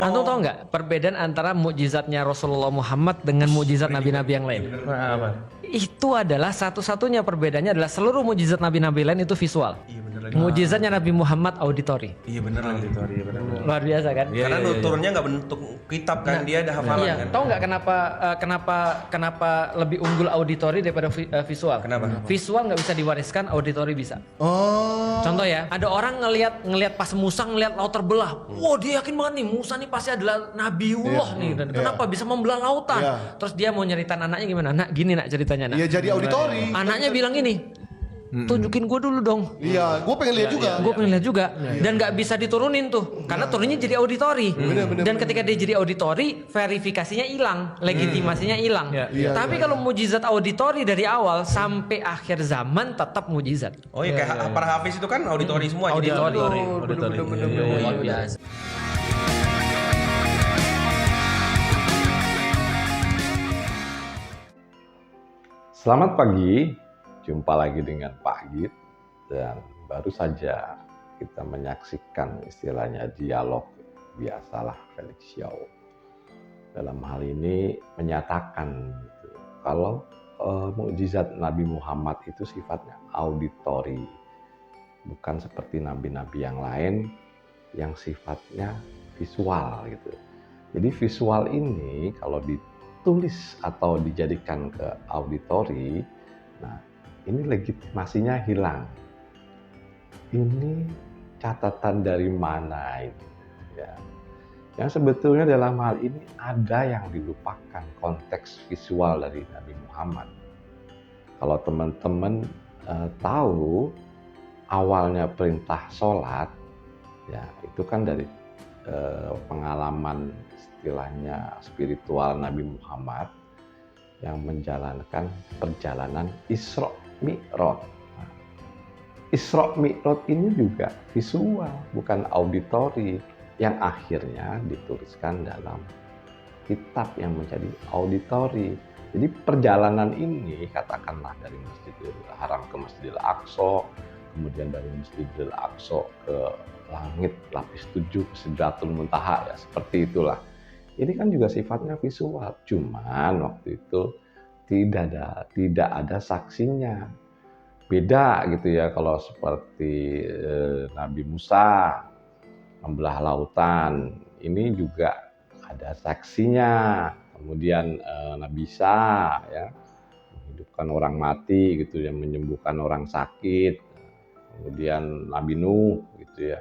Antum tahu nggak perbedaan antara mukjizatnya Rasulullah Muhammad dengan mukjizat nabi-nabi yang lain? Apa? Itu adalah satu-satunya perbedaannya adalah seluruh mukjizat nabi-nabi lain itu visual. Iya bener lagi. Mukjizatnya Nabi Muhammad auditory. Iya bener lagi. Iya benar. Luar biasa kan? Karena turunnya nggak bentuk kitab kan, dia ada hafalan Iya, kan. tahu nggak kenapa lebih unggul auditori daripada visual? Kenapa? Visual nggak bisa diwariskan, auditori bisa. Oh. Contoh ya, ada orang ngelihat pas Musa ngelihat laut terbelah. Wah, dia yakin banget nih Musa nih pasti adalah nabiullah nih. Dan kenapa bisa membelah lautan? Iya. Terus dia mau nyeritain anaknya gimana? Nak, gini nak ceritanya nak. Iya jadi auditori. Anaknya bilang gini, tunjukin gue dulu dong. Iya, gue pengen lihat juga. Gue pengen lihat juga. Dan nggak bisa diturunin tuh, karena turunnya jadi auditori. Dan ketika dia jadi auditori, verifikasinya hilang, legitimasinya hilang. Iya, Tapi kalau mujizat auditori dari awal sampai akhir zaman tetap mujizat. Oh iya, kayak para hafiz itu kan auditori semua. jadi Auditori. Luar biasa. Selamat pagi, jumpa lagi dengan Pak Git dan baru saja kita menyaksikan istilahnya dialog biasalah Felix Xiao. Dalam hal ini menyatakan gitu, kalau mukjizat Nabi Muhammad itu sifatnya auditori, bukan seperti nabi-nabi yang lain yang sifatnya visual gitu. Jadi visual ini kalau ditulis atau dijadikan ke auditori, nah ini legitimasinya hilang. Ini catatan dari mana ini? Ya. Yang sebetulnya dalam hal ini ada yang dilupakan konteks visual dari Nabi Muhammad. Kalau teman-teman tahu awalnya perintah sholat, ya itu kan dari pengalaman istilahnya spiritual Nabi Muhammad yang menjalankan perjalanan Isra Mi'raj. Nah, Isra Mi'raj ini juga visual, bukan auditori, yang akhirnya dituliskan dalam kitab yang menjadi auditori. Jadi perjalanan ini katakanlah dari Masjidil Haram ke Masjidil Aqsa, kemudian dari Masjidil Aqsa ke langit lapis 7 Sidratul Muntaha, ya seperti itulah. Ini kan juga sifatnya visual, cuman waktu itu tidak ada saksinya. Beda gitu ya kalau seperti Nabi Musa membelah lautan, ini juga ada saksinya. Kemudian Nabi Isa ya menghidupkan orang mati gitu ya, menyembuhkan orang sakit. Kemudian Nabi Nuh gitu ya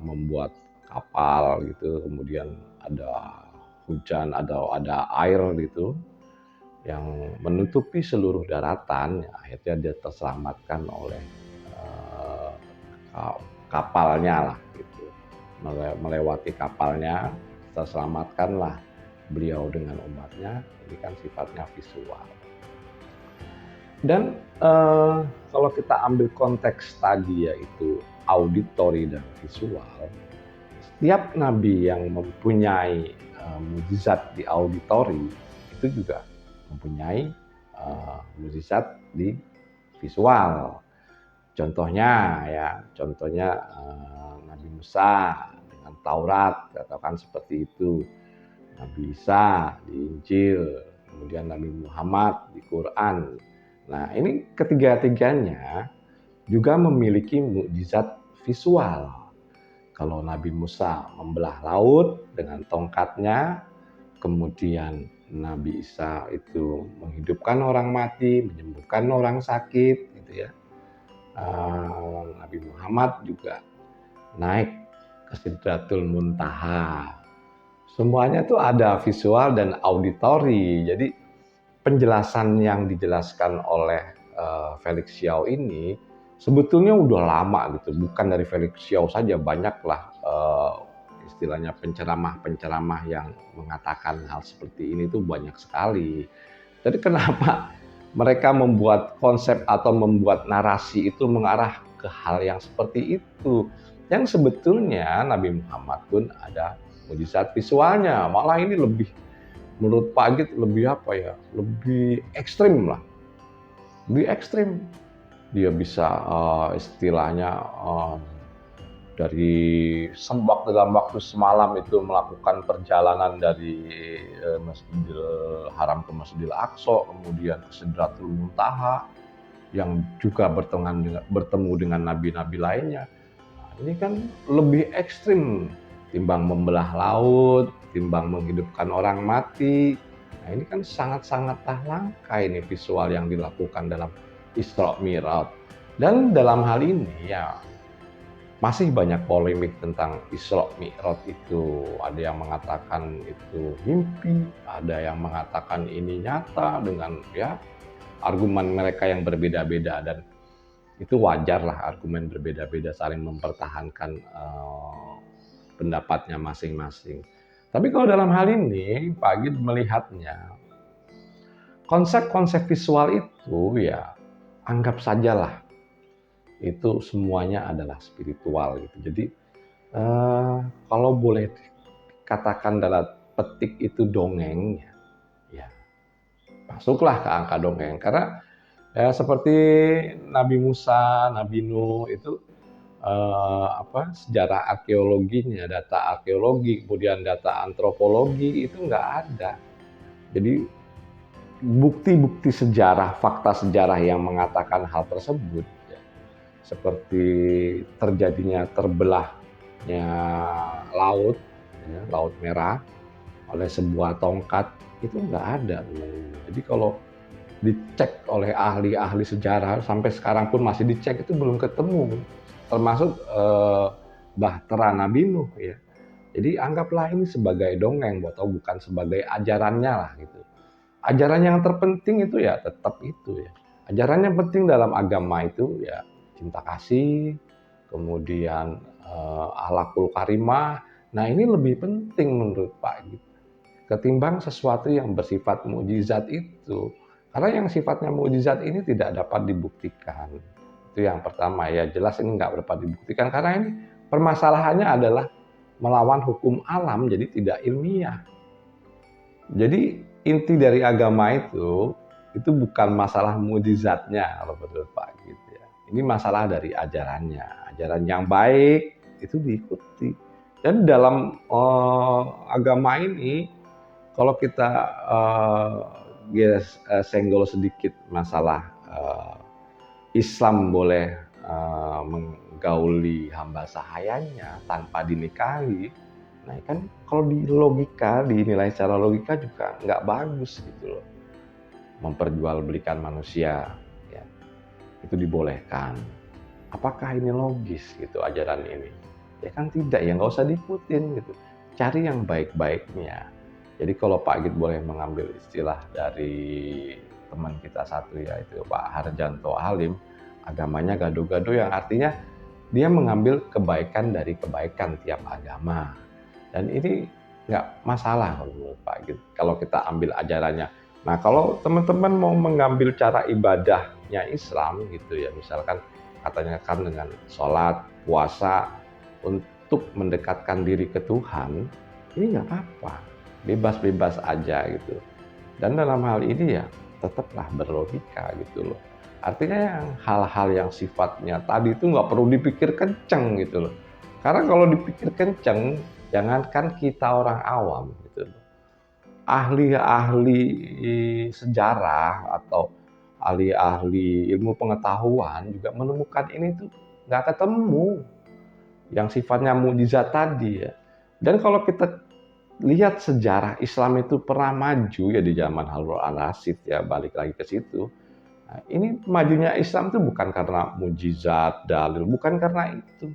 membuat kapal gitu, kemudian ada hujan, ada air gitu yang menutupi seluruh daratan, ya, akhirnya dia terselamatkan oleh kapalnya lah gitu, melewati kapalnya, terselamatkanlah beliau dengan umatnya. Ini kan sifatnya visual. Dan kalau kita ambil konteks tadi yaitu auditori dan visual, setiap nabi yang mempunyai mukjizat di auditori itu juga mempunyai mukjizat di visual. Contohnya Nabi Musa dengan Taurat, katakan seperti itu. Nabi Isa di Injil, kemudian Nabi Muhammad di Quran. Nah, ini ketiga-tiganya juga memiliki mukjizat visual. Kalau Nabi Musa membelah laut dengan tongkatnya, kemudian Nabi Isa itu menghidupkan orang mati, menyembuhkan orang sakit, gitu ya. Nabi Muhammad juga naik ke Sidratul Muntaha. Semuanya itu ada visual dan auditori. Jadi penjelasan yang dijelaskan oleh Felix Xiao ini sebetulnya udah lama gitu, bukan dari Felix Xiao saja, banyaklah istilahnya penceramah-penceramah yang mengatakan hal seperti ini tuh banyak sekali. Jadi kenapa mereka membuat konsep atau membuat narasi itu mengarah ke hal yang seperti itu, yang sebetulnya Nabi Muhammad pun ada mukjizat visualnya, malah ini lebih, menurut Pak Git lebih apa ya, lebih ekstrim lah, lebih ekstrim. Dia bisa istilahnya dari dalam waktu semalam itu melakukan perjalanan dari Masjidil Haram ke Masjidil Aqsa, kemudian ke Sidratul Muntaha, yang juga bertemu dengan nabi-nabi lainnya. Nah, ini kan lebih ekstrim timbang membelah laut, timbang menghidupkan orang mati. Nah, ini kan sangat-sangatlah langka ini visual yang dilakukan dalam Isra Mi'raj. Dan dalam hal ini ya masih banyak polemik tentang Isra Mi'raj itu. Ada yang mengatakan itu mimpi, ada yang mengatakan ini nyata dengan ya argumen mereka yang berbeda-beda, dan itu wajar lah argumen berbeda-beda saling mempertahankan pendapatnya masing-masing. Tapi kalau dalam hal ini Pak Agit melihatnya konsep-konsep visual itu ya anggap sajalah itu semuanya adalah spiritual gitu. Jadi kalau boleh dikatakan dalam petik itu dongeng, ya masuklah ke angka dongeng. Karena ya, seperti Nabi Musa, Nabi Nuh itu sejarah arkeologinya, data arkeologi, kemudian data antropologi itu nggak ada. Jadi bukti-bukti sejarah, fakta sejarah yang mengatakan hal tersebut, ya, seperti terjadinya terbelahnya laut, ya, Laut Merah oleh sebuah tongkat, itu nggak ada. Jadi kalau dicek oleh ahli-ahli sejarah sampai sekarang pun masih dicek, itu belum ketemu, termasuk Bahtera Nabi Nuh ya. Jadi anggaplah ini sebagai dongeng atau bukan sebagai ajarannya lah gitu. Ajaran yang terpenting itu ya tetap itu ya. Ajaran yang penting dalam agama itu ya cinta kasih, kemudian akhlakul karimah. Nah ini lebih penting menurut Pak gitu, ketimbang sesuatu yang bersifat mukjizat itu. Karena yang sifatnya mukjizat ini tidak dapat dibuktikan. Itu yang pertama ya, jelas ini nggak dapat dibuktikan karena ini permasalahannya adalah melawan hukum alam, jadi tidak ilmiah. Jadi inti dari agama itu bukan masalah mukjizatnya kalau menurut Pak gitu ya. Ini masalah dari ajarannya. Ajaran yang baik itu diikuti. Dan dalam agama ini kalau kita senggol sedikit masalah Islam boleh menggauli hamba sahayanya tanpa dinikahi, nah kan kalau dinilai secara logika juga nggak bagus gitu loh. Memperjualbelikan manusia, ya, itu dibolehkan. Apakah ini logis gitu ajaran ini? Ya kan tidak, ya nggak usah diikutin gitu. Cari yang baik-baiknya. Jadi kalau Pak Agit boleh mengambil istilah dari teman kita satu yaitu Pak Harjanto Halim, agamanya gado-gado, yang artinya dia mengambil kebaikan dari kebaikan tiap agama. Dan ini nggak masalah kalau menurut Pak Agit kalau kita ambil ajarannya. Nah kalau teman-teman mau mengambil cara ibadahnya Islam gitu ya, misalkan katanya kan dengan sholat, puasa untuk mendekatkan diri ke Tuhan, ini nggak apa-apa, bebas-bebas aja gitu. Dan dalam hal ini ya tetaplah berlogika gitu loh. Artinya yang hal-hal yang sifatnya tadi itu nggak perlu dipikir kenceng gitu loh. Karena kalau dipikir kenceng, jangankan kita orang awam gitu loh, ahli-ahli sejarah atau ahli-ahli ilmu pengetahuan juga menemukan ini tuh nggak ketemu yang sifatnya mukjizat tadi ya. Dan kalau kita lihat sejarah Islam itu pernah maju ya di zaman Harun al-Rashid ya, balik lagi ke situ. Nah, ini majunya Islam itu bukan karena mukjizat, dalil, bukan karena itu,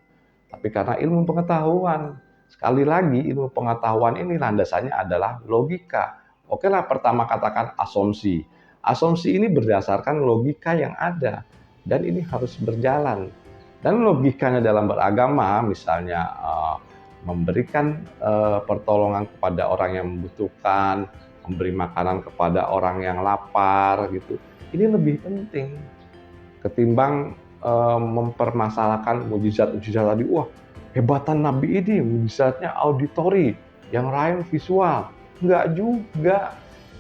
tapi karena ilmu pengetahuan. Sekali lagi ilmu pengetahuan ini landasannya adalah logika. Oke lah, pertama katakan asumsi. Asumsi ini berdasarkan logika yang ada dan ini harus berjalan. Dan logikanya dalam beragama, misalnya memberikan pertolongan kepada orang yang membutuhkan, memberi makanan kepada orang yang lapar gitu. Ini lebih penting ketimbang mempermasalahkan mukjizat-mukjizat tadi. Wah, hebatan Nabi ini mukjizatnya auditori, yang lain visual. Enggak juga.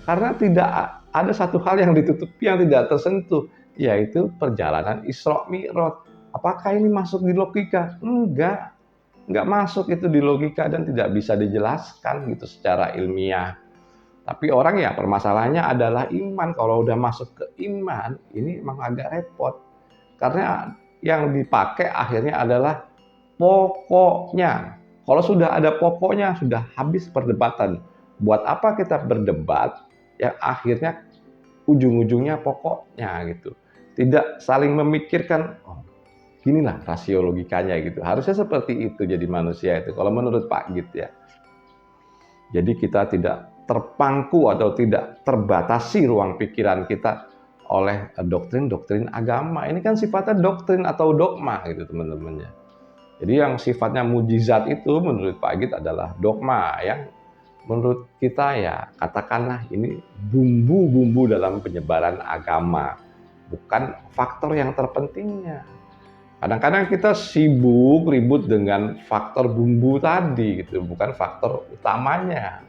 Karena tidak ada satu hal yang ditutupi yang tidak tersentuh, yaitu perjalanan Isra Mi'raj. Apakah ini masuk di logika? Enggak. nggak masuk itu di logika dan tidak bisa dijelaskan gitu secara ilmiah. Tapi orang ya permasalahannya adalah iman. Kalau udah masuk ke iman, ini emang agak repot. Karena yang dipakai akhirnya adalah pokoknya. Kalau sudah ada pokoknya, sudah habis perdebatan. Buat apa kita berdebat yang akhirnya ujung-ujungnya pokoknya gitu. Tidak saling memikirkan, oh, ginilah rasio logikanya gitu. Harusnya seperti itu jadi manusia itu. Kalau menurut Pak Git ya. Jadi kita tidak terpangku atau tidak terbatasi ruang pikiran kita oleh doktrin-doktrin agama. Ini kan sifatnya doktrin atau dogma gitu teman-teman ya. Jadi yang sifatnya mujizat itu menurut Pak Git adalah dogma yang menurut kita ya katakanlah ini bumbu-bumbu dalam penyebaran agama. Bukan faktor yang terpentingnya. Kadang-kadang kita sibuk ribut dengan faktor bumbu tadi gitu, bukan faktor utamanya.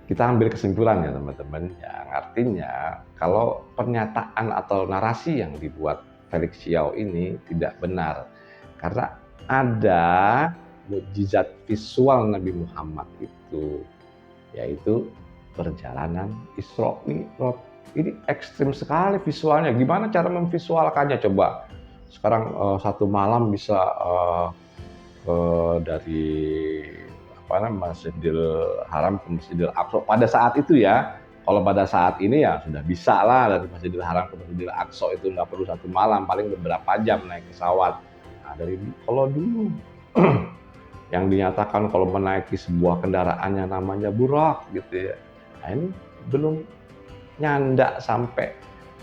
Kita ambil kesimpulan ya teman-teman, yang artinya kalau pernyataan atau narasi yang dibuat Felix Xiao ini tidak benar. Karena ada mukjizat visual Nabi Muhammad itu, yaitu perjalanan Isra Mi'raj. Ini ekstrim sekali visualnya. Gimana cara memvisualkannya coba? Sekarang satu malam bisa dari Masjidil Haram ke Masjidil Aqsa pada saat itu ya. Kalau pada saat ini ya sudah bisa lah dari Masjidil Haram ke Masjidil Aqsa itu nggak perlu satu malam, paling beberapa jam naik pesawat. Nah, kalau dulu yang dinyatakan kalau menaiki sebuah kendaraan yang namanya Burak gitu ya. Nah, ini belum nyandak sampai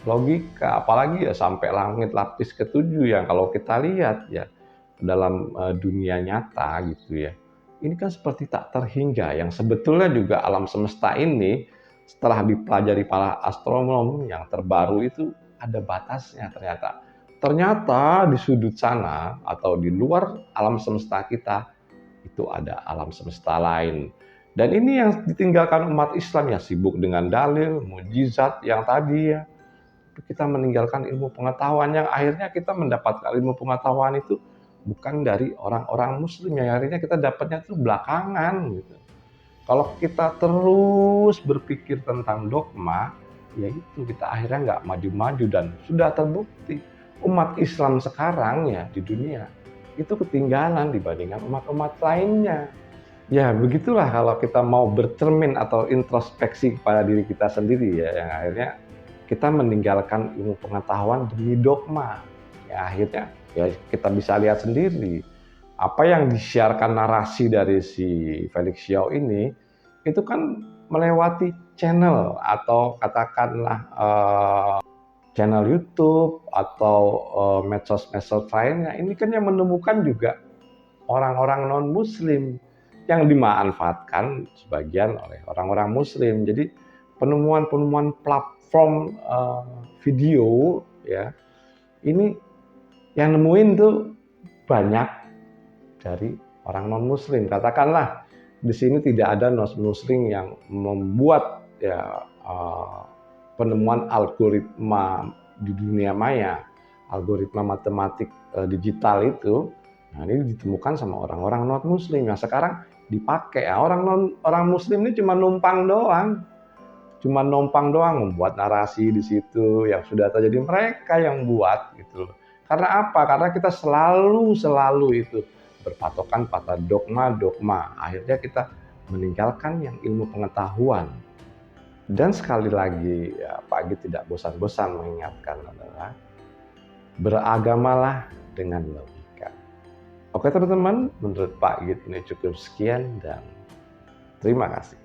logika, apalagi ya sampai langit lapis ketujuh yang kalau kita lihat ya dalam dunia nyata gitu ya. Ini kan seperti tak terhingga, yang sebetulnya juga alam semesta ini setelah dipelajari para astronom yang terbaru itu ada batasnya ternyata. Ternyata di sudut sana atau di luar alam semesta kita itu ada alam semesta lain. Dan ini yang ditinggalkan umat Islam ya sibuk dengan dalil, mujizat yang tadi ya. Kita meninggalkan ilmu pengetahuan yang akhirnya kita mendapatkan ilmu pengetahuan itu bukan dari orang-orang muslim yang akhirnya kita dapatnya itu belakangan gitu. Kalau kita terus berpikir tentang dogma, ya itu kita akhirnya nggak maju-maju dan sudah terbukti umat Islam sekarang ya di dunia itu ketinggalan dibandingkan umat-umat lainnya. Ya begitulah kalau kita mau bercermin atau introspeksi kepada diri kita sendiri ya yang akhirnya kita meninggalkan ilmu pengetahuan demi dogma. Ya akhirnya ya kita bisa lihat sendiri apa yang disiarkan narasi dari si Felix Xiao ini itu kan melewati channel atau katakanlah channel YouTube atau medsos-medsos lainnya. Ini kan yang menemukan juga orang-orang non-muslim yang dimanfaatkan sebagian oleh orang-orang muslim. Jadi penemuan-penemuan platform video ya ini yang nemuin tuh banyak dari orang non-muslim. Katakanlah di sini tidak ada non-muslim yang membuat ya penemuan algoritma di dunia maya, algoritma matematik digital itu. Nah, ini ditemukan sama orang-orang non-muslim yang sekarang dipakai. Ya, orang muslim ini cuma numpang doang. Cuma numpang doang membuat narasi di situ yang sudah terjadi mereka yang buat gitu loh. Karena apa? Karena kita selalu itu berpatokan pada dogma. Akhirnya kita meninggalkan yang ilmu pengetahuan. Dan sekali lagi ya, Pak Git tidak bosan-bosan mengingatkan adalah beragamalah dengan logika. Oke teman-teman, menurut Pak Git ini cukup sekian dan terima kasih.